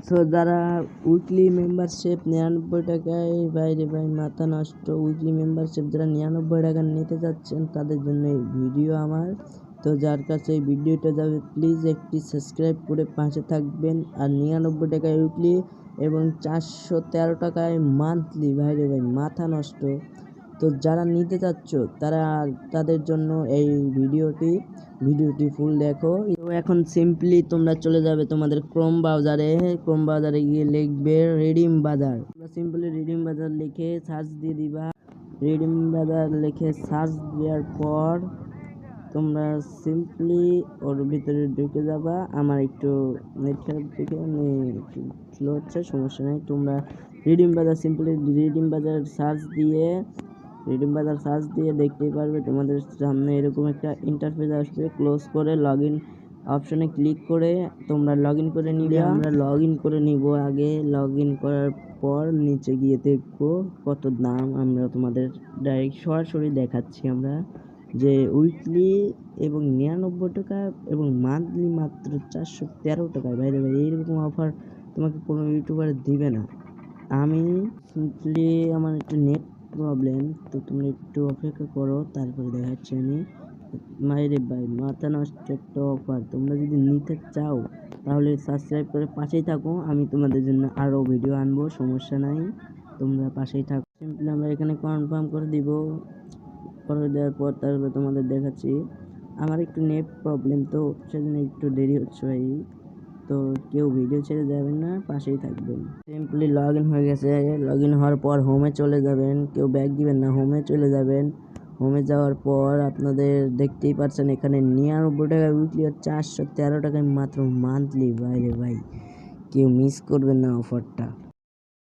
So যারা weekly membership 99 টাকায়, বাইরে ভাই মাথা নষ্ট, উইকলি মেম্বারশিপ যারা 99 টাকা নিতে যাচ্ছেন তাদের জন্য এই ভিডিও আমার। তো যার কাছে এই ভিডিওটা যাবে প্লিজ একটি সাবস্ক্রাইব করে পাশে থাকবেন। আর 99 টাকায় উইকলি এবং 413 টাকায় মান্থলি, বাইরে ভাই মাথা নষ্ট। তো যারা নিতে চাচ্ছ তাদের জন্য এই ভিডিওটি ফুল দেখো। তো এখন সিম্পলি তোমরা চলে যাবে তোমাদের ক্রোম ব্রাউজারে গিয়ে লিখবে রিডিম বাজার। তোমরা সিম্পলি রিডিম বাজার লিখে সার্চ দিয়ে দিবা। রিডিম বাজার লিখে সার্চ দেওয়ার পর তোমরা সিম্পলি ওর ভিতরে ঢুকে যাবা। আমার একটু নেট খারাপ থেকে স্লো হচ্ছে, সমস্যা নেই। তোমরা সিম্পলি রিডিম বাজার সার্চ দিয়ে দেখতেই পারবে তোমাদের সামনে এরকম একটা ইন্টারফেস আসবে। ক্লোজ করে লগইন অপশনে ক্লিক করে তোমরা লগইন করে নিবে। আমরা লগইন করে নিব। আগে লগইন করার পর নিচে গিয়ে দেখবো কত দাম। আমরা তোমাদের ডাইরেক্ট সরাসরি দেখাচ্ছি আমরা যে উইকলি এবং 99 টাকা এবং মান্থলি মাত্র 413 টাকায়। বাইরে ভাই এইরকম অফার তোমাকে কোনো ইউটিউবার দিবে না। আমি সিম্পলি আমার একটু নেট প্রবলেম, তো তুমি একটু অপেক্ষা করো, তারপরে দেখাচ্ছি আমি। মাইরে ভাই মাথা নষ্ট একটা অফার। তোমরা যদি নিতে চাও তাহলে সাবস্ক্রাইব করে পাশেই থাকো, আমি তোমাদের জন্য আরও ভিডিও আনবো, সমস্যা নাই, তোমরা পাশেই থাকো। সিম্পলি আমরা এখানে কনফার্ম করে দিব। করে দেওয়ার পর তারপরে তোমাদের দেখাচ্ছি। আমার একটু নেট প্রবলেম, তো সেজন্য একটু দেরি হচ্ছে ভাই। তো কেউ ভিডিও ছেড়ে যাবেন না, পাশেই থাকবেন। সিম্পলি লগইন হয়ে গেছে। লগইন হওয়ার পর হোমে চলে যাবেন, কেউ ব্যাক দিবেন না, হোমে চলে যাবেন। হোমে যাওয়ার পর আপনাদের দেখতেই পাচ্ছেন এখানে 99 টাকা উইকলি আর 413 টাকায় মাত্র মান্থলি। বাইরে ভাই কেউ মিস করবেন না অফারটা।